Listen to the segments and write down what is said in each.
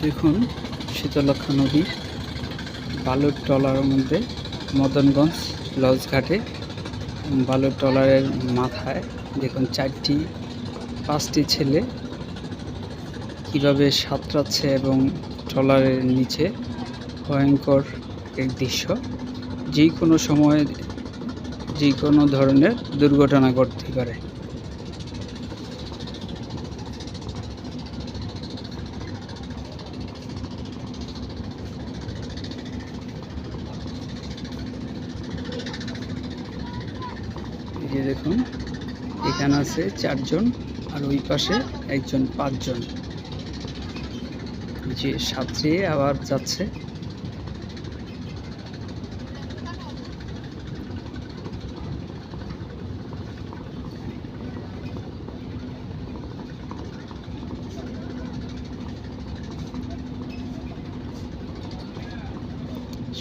দেখুন শীতলক্ষা নদী বালুর ট্রলারের মধ্যে মদনগঞ্জ লঞ্চ ঘাটে বালুর ট্রলারের মাথায় দেখুন 5টি ছেলে কিভাবে সাঁতরাচ্ছে এবং ট্রলারের নিচে ভয়ঙ্কর এক দৃশ্য। যে কোনো সময় যে কোনো ধরনের দুর্ঘটনা ঘটতে পারে। এই যে দেখুন এখানে আছে 4 জন আর ওই পাশে একজন 5 জন, যে সাঁতরিয়ে আবার যাচ্ছে।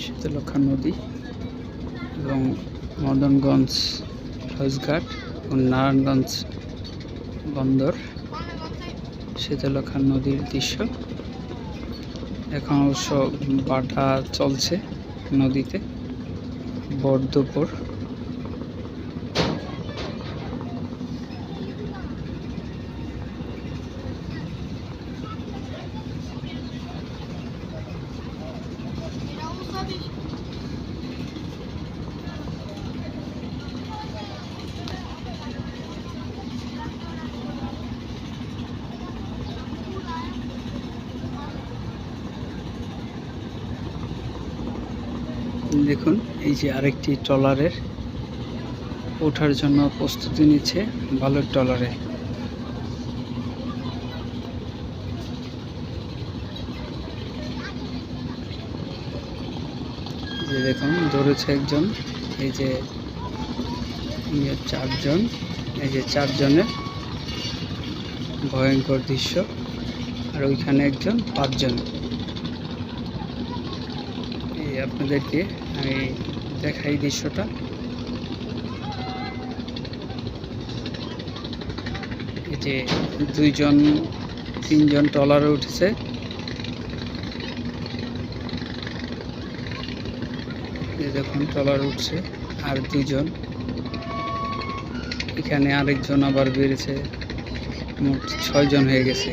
শীতলক্ষা নদী এবং মদনগঞ্জ লঞ্চঘাট ও নারায়ণগঞ্জ বন্দর শীতলক্ষা নদীর দৃশ্য। এখন অবশ্য বাটা চলছে নদীতে ভর দুপুর। দেখুন এই যে আরেকটি ট্রলারের ওঠার জন্য প্রস্তুতি নিচ্ছে বালুর ট্রলারে। যে দেখুন ধরেছে একজন, এই যে 4 জন, এই যে 4 জনের ভয়ঙ্কর দৃশ্য। আর ওইখানে একজন 5 জন। এই আপনাদেরকে আমি দেখাই দৃশ্যটা। এই যে 2 জন 3 জন ট্রলারে উঠেছে। এই দেখুন ট্রলার উঠছে আর 2 জন, এখানে আরেকজন আবার বেড়েছে, মোট 6 জন হয়ে গেছে।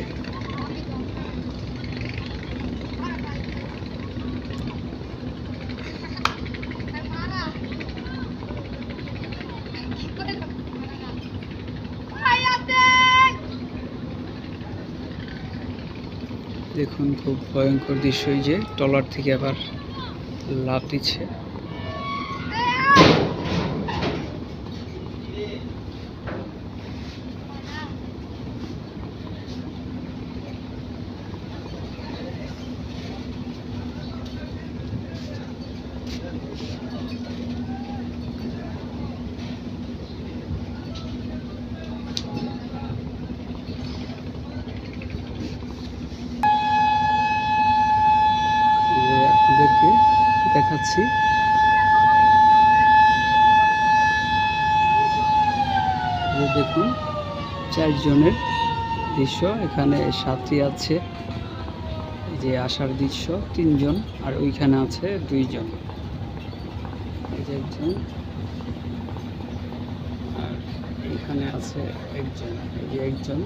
দেখুন খুব ভয়ঙ্কর দৃশ্য, যে ট্রলার থেকে আবার লাফ দিচ্ছে। আপনাদেরকে দেখাচ্ছি দেখুন 4 জনের দৃশ্য। এখানে সাথী আছে, এই যে আসার দৃশ্য 3 জন, আর ওইখানে আছে 2 জন, এই যে একজন, আর এইখানে আছে একজন, এই যে একজন।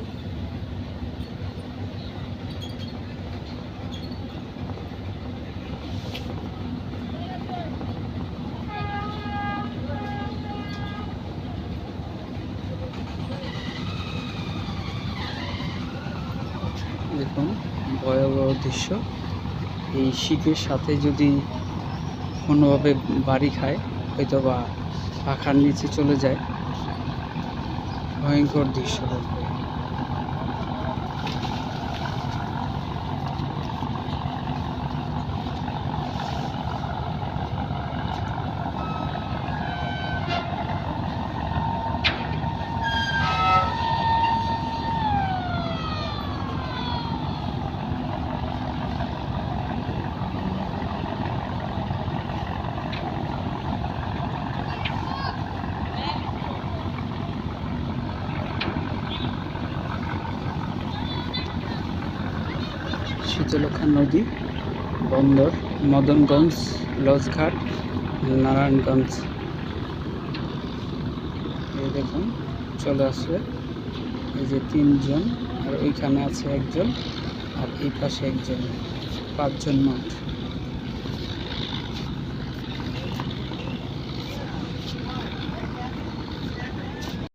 দেখুন ভয়াবহ দৃশ্য। এই শীতের সাথে যদি কোনোভাবে বাড়ি খায়, হয়তো বা পাখার নিচে চলে যায়, ভয়ঙ্কর দৃশ্য। শীতলক্ষা নদী, বন্দর, মদনগঞ্জ, লঞ্চঘাট, নারায়ণগঞ্জ। এই দেখুন চলে আসছে, এই যে 3 জন, আর ওইখানে আছে 1 জন, আর এই পাশে 1 জন, 5 জন মোট।